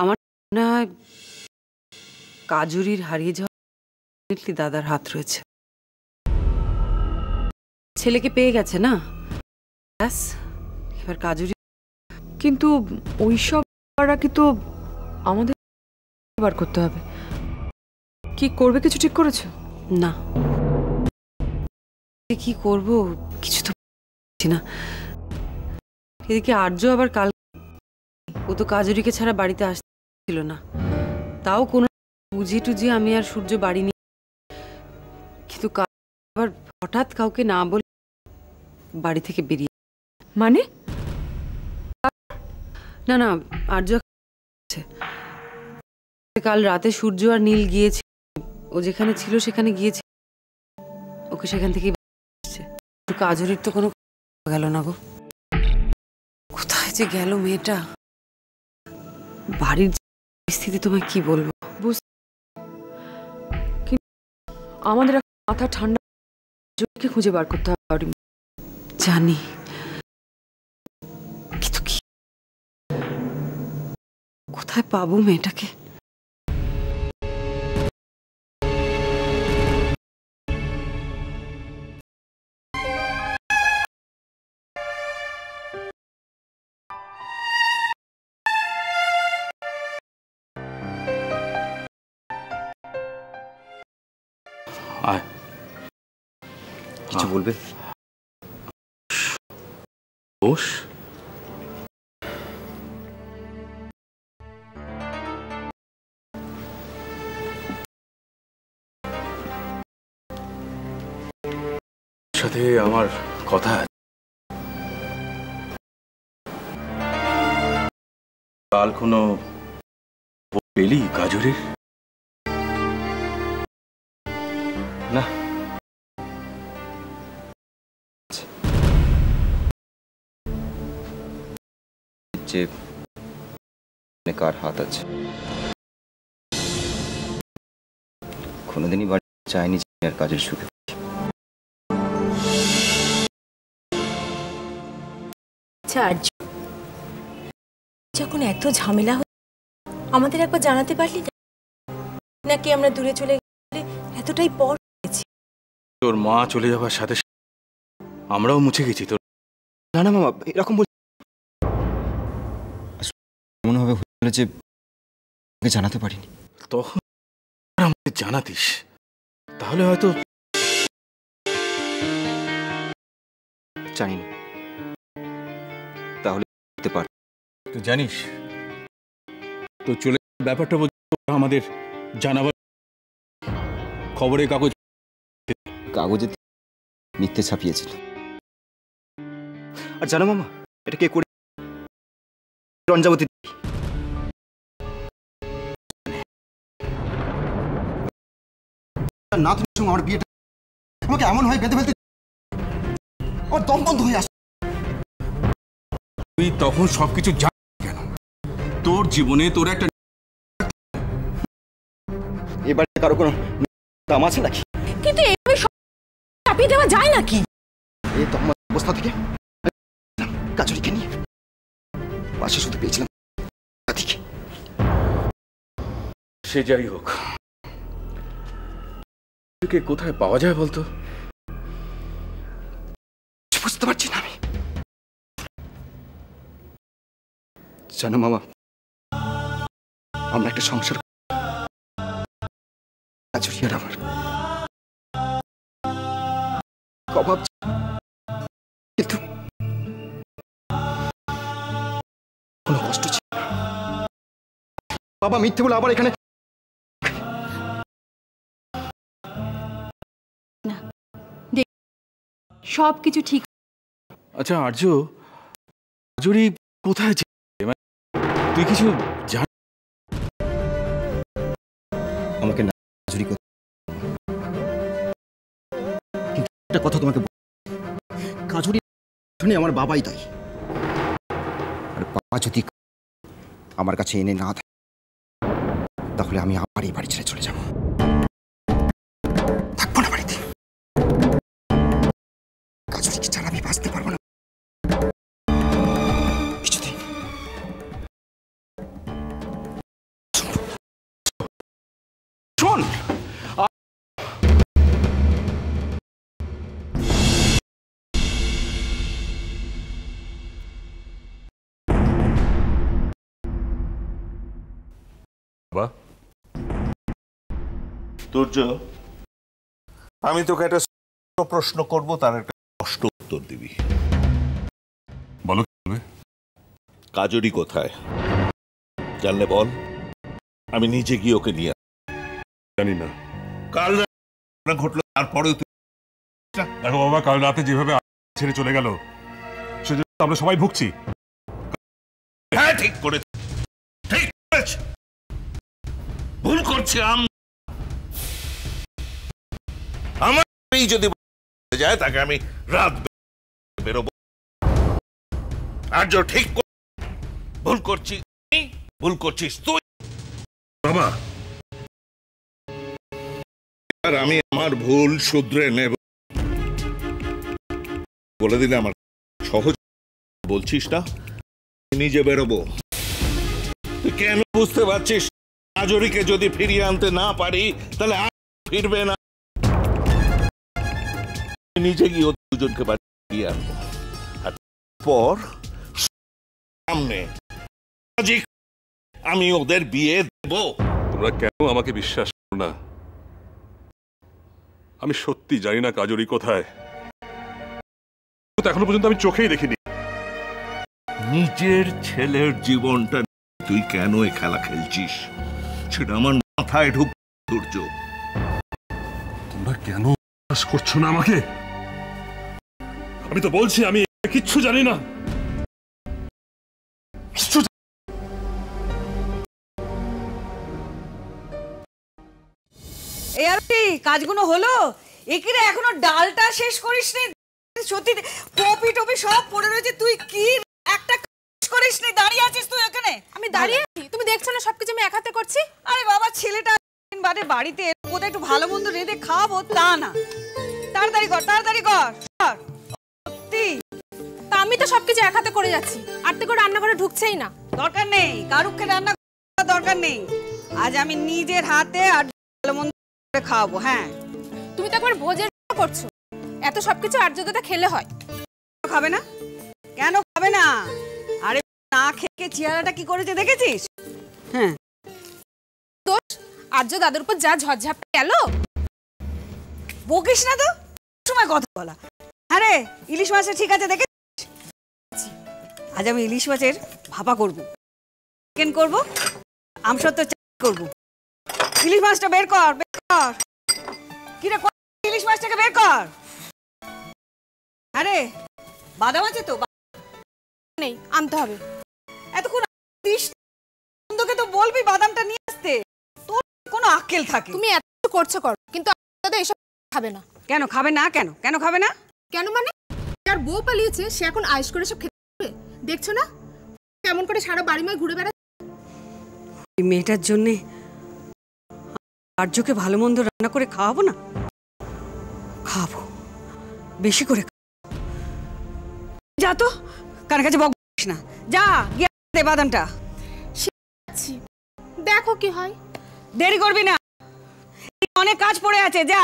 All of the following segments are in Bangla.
আমার মনে হয় কাজুরির হারিয়ে যাওয়া দাদার হাত রয়েছে। ছেলেকে পেয়ে গেছে না, ব্যাস এবার কাজুরি। কিন্তু ওইসব কি তো আমাদের বার করতে হবে। কি করবে কিছু ঠিক করেছো? না, কি করব কিছু তো বুঝছি না। এদিকে আর্য আবার কাল, ও তো কাজুরিকে ছাড়া বাড়িতে আসছিল না, তাও কোনো বুঝিয়ে টুঝিয়ে আমি আর সূর্য বাড়ি নিয়ে, কিন্তু আবার হঠাৎ কাউকে না বলে বাড়ি থেকে বেরিয়ে। মানে? না না, আর্য কাল রাতে সূর্য আর নীল গিয়েছে, ও যেখানে ছিল সেখানে গিয়েছে, ওকে সেখান থেকে কাজুরির তো কোনো গেল না গো। কোথায় যে গেল মেয়েটা, বাড়ির পরিস্থিতি তোমায় কি বলবো। আমাদের মাথা ঠান্ডা খুঁজে বার করতে হবে। জানি, কিন্তু কি কোথায় পাবো মেয়েটাকে? কিছু বলবে? সাথে আমার কথা কাল কোনো পেলি কাজুরির? না, যে কার হাত আছে কোনোদিনই বাড়ি চাইনি আর কাজের সুখে। যখন এত ঝামেলা আমাদের একবার জানাতে পারলি না? নাকি আমরা দূরে চলে গেলে এতটাই পর হয়েছি? তোর মা চলে যাওয়ার সাথে আমরাও মুছে গেছি। তোর না না মামা, এরকম বল মনে হবে যে জানাতে পারিনি। তখন আমাকে জানাতিস, তাহলে হয়তো। জানি না, তাহলে পার। তুই জানিস তো চলে ব্যাপারটা আমাদের জানাবার খবরের কাগজে মিথ্যে ছাপিয়েছিল। আর জানো মামা, এটা কে করে? রঞ্জাবতী। না, তুমি আমার বিয়েটা আমাকে এমন হয় বেঁধে ফেলতে, ওর দম বন্ধ হয়ে আসে। তুই তখন সবকিছু জানিস কেন? তোর জীবনে তোর একটা এবারে কারো কোনো দাম আছে নাকি? কিন্তু এভাবে চাপিয়ে দেওয়া যায় নাকি? এই তো আমার অবস্থা থেকে কাজুরিকে নিয়ে পাশে শুধু পেয়েছিলাম। সে যাই হোক, কোথায় পাওয়া যায় বলতো? বুঝতে পারছি না আমি। জানো মামা, আমরা একটা সংসার আমার কবাব, কিন্তু কোনো কষ্ট ছিল না। বাবা মিথ্যে বলে আবার এখানে। সবকিছু ঠিক। আচ্ছা আর্য, কাজুরি কোথায়? তুই কিছু জান? আমাকে না কাজুরি কথা, কিন্তু একটা কথা তোমাকে কাজুরি আমার বাবাই তাই। আর বাবা যদি আমার কাছে এনে না দেয়, তাহলে আমি আমার এই বাড়ি ছেড়ে চলে যাব। থাকবো না বাড়িতে। কাজুরিকে ছাড়া আমি বাঁচতে পারবো না। বাবা তুর্য, আমি তোকে একটা প্রশ্ন করব, তার একটা স্পষ্ট উত্তর দিবি। বলো কি বলবে? কাজরি কোথায় জানলে বল, আমি নিজে গিয়ে ওকে নিয়ে জানি না। কাল রাতে ঘটলো, তারপরেও দেখো বাবা, কাল রাতে যেভাবে ছেড়ে চলে গেল সেজন্য আমরা সবাই ভুগছি। হ্যাঁ ঠিক করেছে, ঠিক করেছে, ভুল করছি আমার যদি যায় তাকে আমি রাত বেরোবো। আর ঠিক ভুল করছি, ভুল করছিস তুই বাবা, আর আমি আমার ভুল শুধরে নেব। বলে দিলে আমার সহজ বলছিস না, নিজে বেরোবো। তুই কেন বুঝতে পারছিস? কাজরিকে যদি ফিরিয়ে আনতে না পারি তাহলে আর ফিরবে না। নিজে গিয়ে দুজনকে বাড়িয়ে আনবো, আর পর সামনে আমি ওদের বিয়ে দেব। তোমরা কেন আমাকে বিশ্বাস করো না? আমি সত্যি জানি না কাজরি কোথায়। এখনো পর্যন্ত আমি চোখেই দেখিনি। নিজের ছেলের জীবনটা তুই কেন এই খেলা খেলছিস সেটা আমার মাথায় ঢুক। সূর্য, তোমরা কেন বিশ্বাস করছো না আমাকে? আমি তো বলছি আমি কিচ্ছু জানি না। এই আর কি কাজগুলো হলো? একিরে এখনো ডালটা শেষ করিসনি? সত্যি কপি টপি সব পড়ে রয়েছে, তুই কি একটা করিসনি? দাঁড়িয়ে আছিস তুই ওখানে? আমি দাঁড়িয়ে আছি, তুমি দেখছো না সবকিছু আমি এক হাতে করছি? আরে বাবা, ছেলেটা বাদে বাড়িতে কোথায় একটু ভালো মন্দ রেঁধে খাওয়াবো তা না। তাড়াতাড়ি কর, তাড়াতাড়ি কর। সত্যি তা আমি তো সবকিছু এক হাতে করে যাচ্ছি, আর তো করে রান্নাঘরে ঢুকছেই না। দরকার নেই, কারুকে রান্না করার দরকার নেই। আজ আমি নিজের হাতে আর ভালো মন্দ করে খাওয়াবো। হ্যাঁ, তুমি তো একবার ভোজের করছো, এত সবকিছু আর্যদাদা খেলে হয়? খাবে না? কেন খাবে না? আরে না খেয়ে চেহারাটা কি করেছে দেখেছিস? হ্যাঁ, দোষ আর্য দাদুর উপর যা ঝড়ঝাপ গেল। বকিস না তো, সময় কথা বলা। হ্যাঁ রে, ইলিশ মাছের ঠিক আছে দেখেছিস? আজ আমি ইলিশ মাছের ভাপা করবো, চিকেন করবো, আমসত্ত্ব চাটনি করবো। ইলিশ মাছটা বের কর, বের কর। কিরে, ইলিশ মাছটাকে বের কর। আরে বাদাম আছে তো? নেই, আনতে হবে। এতক্ষণ বন্ধুকে তো বলবি বাদামটা নিয়ে আসতে, তোর কোনো আক্কেল থাকে? তুমি এত কিছু করছো করো, কিন্তু দাদা এসব খাবে না। কেন খাবে না? কেন কেন খাবে না? কেন মানে? যার বউ পালিয়েছে সে এখন আয়েশ করে সব খেতে পারবে? দেখছো না কেমন করে সারা বাড়িময় ঘুরে বেড়াচ্ছে? এই মেয়েটার জন্য আর্যকে ভালো মন্দ রান্না করে খাওয়াবো না? খাওয়াবো, বেশি করে। যা তো, কার কাছে বকিস না, যা গিয়ে দে বাদামটা। দেখো কি হয়। দেরি করবি না, অনেক কাজ পড়ে আছে, যা।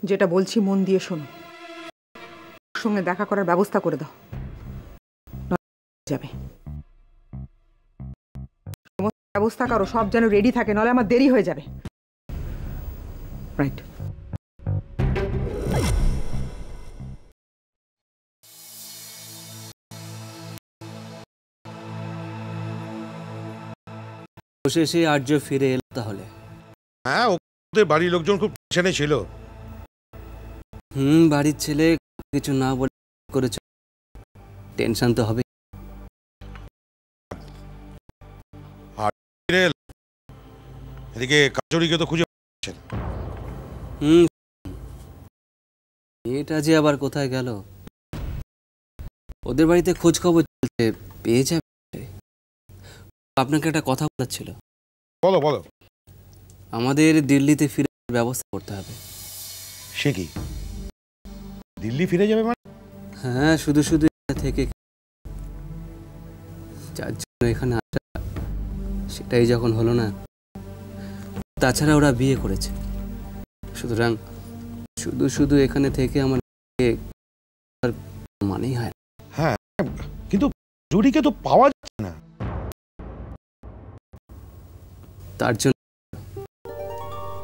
যেটা বলছি মন দিয়ে শোনো, সঙ্গে দেখা করার ব্যবস্থা করে দাও, যাবে সমস্ত ব্যবস্থা করো, সব যেন রেডি থাকে, নাহলে আমার দেরি হয়ে যাবে। রাইট। অবশেষে আর্য ফিরে এলো তাহলে? হ্যাঁ, ওদের বাড়ির লোকজন খুব টেনশনে ছিল। বাড়ির ছেলে কিছু না বলে করেছে, টেনশন তো হবে। এদিকে কাজরিকে তো খুঁজে পাচ্ছেন। এটা যে আবার কোথায় গেল? ওদের বাড়িতে খোঁজ খবর চলছে, পেয়ে যাবে। আপনাকে একটা কথা বলার ছিল। বলো বলো। আমাদের দিল্লিতে ফিরে ব্যবস্থা করতে হবে। সে কি দিল্লি ফিরে যাবে মানে? হ্যাঁ, শুধু শুধু থেকে যার জন্য এখানে আসা, সেটাই যখন হলো না। তাছাড়া ওরা বিয়ে করেছে, সুতরাং শুধু শুধু এখানে থেকে আমার মানেই হয় না। হ্যাঁ, কিন্তু জুরিকে তো পাওয়া যাচ্ছে না। তার জন্য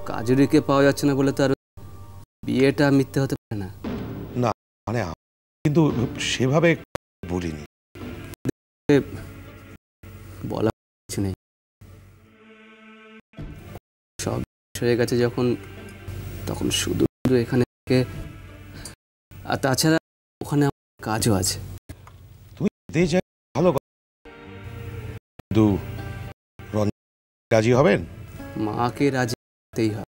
কাজুরিকে পাওয়া যাচ্ছে না বলে তো আর বিয়েটা মিথ্যে হতে পারে না। না মানে কিন্তু সেভাবে বলিনি। বলা কিছু নেই, সব হয়ে গেছে যখন, তখন শুধু শুধু এখানে থেকে, আর তাছাড়া ওখানে আমার কাজও আছে। তুমি যাই ভালো কথা, কিন্তু রাজি হবেন? মাকে রাজি করতেই হবে।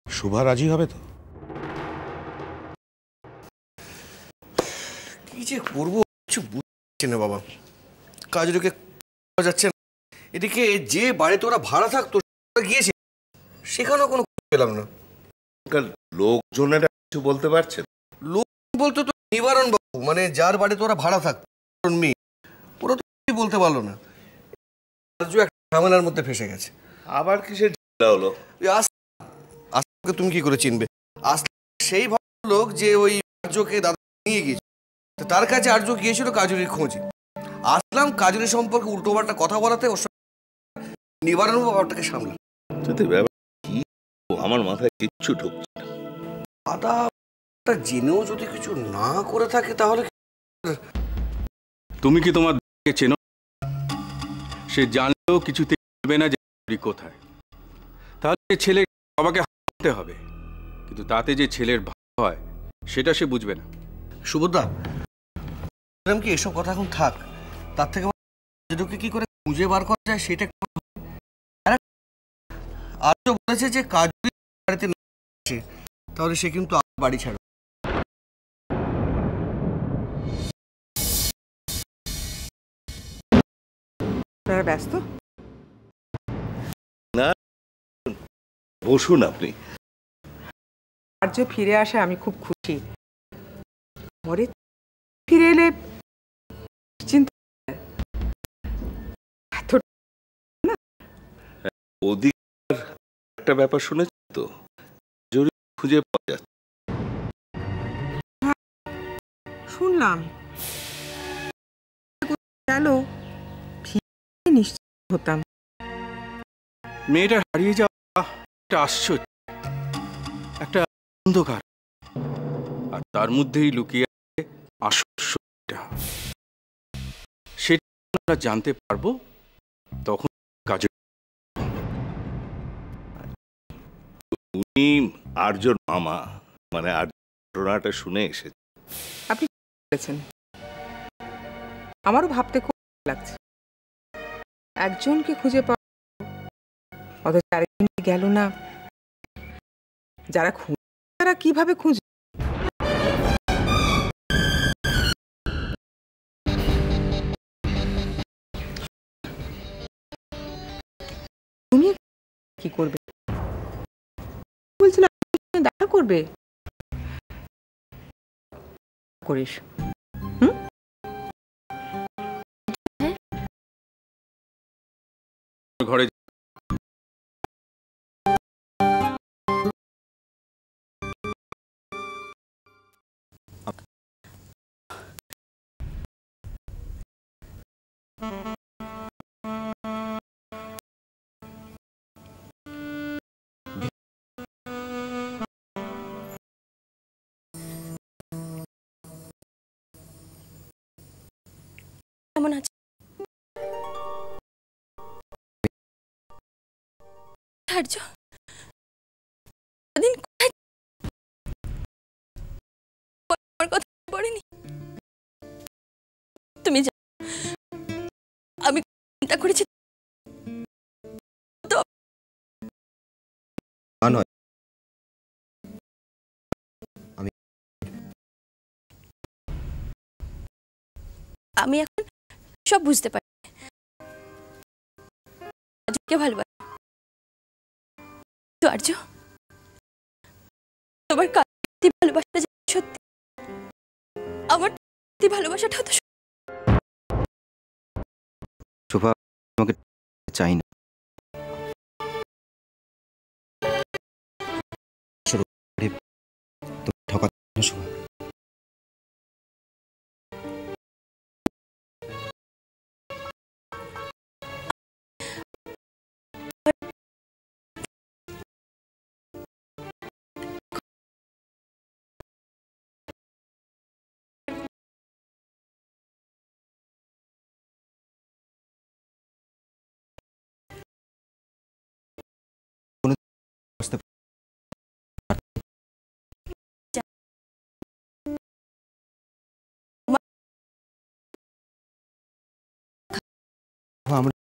শুভা রাজি হবে তো? কি যে করবো কিছু বুঝছি না বাবা, কাজুরিকে পাওয়া যাচ্ছে না। এদিকে যে বাড়িতে ওরা ভাড়া থাকতো গিয়েছে, সেখানেও কোনো পেলাম না। লোকজনেরা কিছু বলতে পারছে? লোক বলতে তো নিবারণ বাবু, মানে যার বাড়িতে ওরা ভাড়া থাকতো মেয়ে, ওরা তো কিছুই বলতে পারলো না। আজও একটা ঝামেলার মধ্যে ফেসে গেছে। আবার কিসের ঝামেলা হলো? আজকে তুমি কি করে চিনবে? সেই লোক যে ওই আর্যকে দাদা নিয়ে গিয়েছিল, তার কাছে আর্য গিয়েছিল কাজুরির খোঁজে। আসলাম কাজুরি সম্পর্কে উল্টোপাল্টা কথা বলাতে ওর নিবারণ ব্যাপারটাকে সামলা। কি আমার মাথায় কিচ্ছু ঢুকছে না। দাদা জেনেও যদি কিছু না করে থাকে তাহলে তুমি কি তোমার চেনো? সে জানলেও কিছুতে বলবে না যে কোথায়। তাহলে ছেলে বাবাকে হারাতে হবে, কিন্তু তাতে যে ছেলের ভালো হয় সেটা সে বুঝবে না। সুভদ্রা কি এসব কথা এখন থাক, তার থেকে কি করে খুঁজে বার করা যায় সেটা। আজও বলেছে যে কাজুরি বাড়িতে না আসে, তাহলে সে কিন্তু বাড়ি ছাড়বে। আপনারা ব্যস্ত? না বসুন আপনি। আর্য ফিরে আসে আমি খুব খুশি। ঘরে ফিরে এলে চিন্তা ওদিক একটা ব্যাপার শুনেছি তো, জরুরি খুঁজে পাওয়া যাচ্ছে। শুনলাম গেল, নিশ্চিত হতাম। মেয়েটা হারিয়ে যাওয়া একটা আশ্চর্য, একটা অন্ধকার, আর তার মধ্যেই লুকিয়ে আছে আসল সত্যটা। সেটা আমরা জানতে পারবো তখন কাজে। উনি আর্যর মামা, মানে ঘটনাটা শুনে এসেছে। আপনি বলেছেন, আমারও ভাবতে খুব লাগছে। একজনকে খুঁজে পাওয়া অথচ আরেকজন গেল না। যারা খুঁজে তারা কিভাবে খুঁজে? তুমি কি করবে বলছিলাম? দেখা করবে করিস। ঘরে কেমন আছে আর্য? কথা পড়েনি। তুমি আমি চিন্তা করেছি আমি এখন সব বুঝতে পারি। আজকে ভালোবাসি তো আর্য, তোমার কাছে ভালোবাসাটা সত্যি, আমার ভালোবাসাটা তো শোভা, তোমাকে চাই না। তুমি ঠকাচ্ছ না শোভা। আসতে আমরা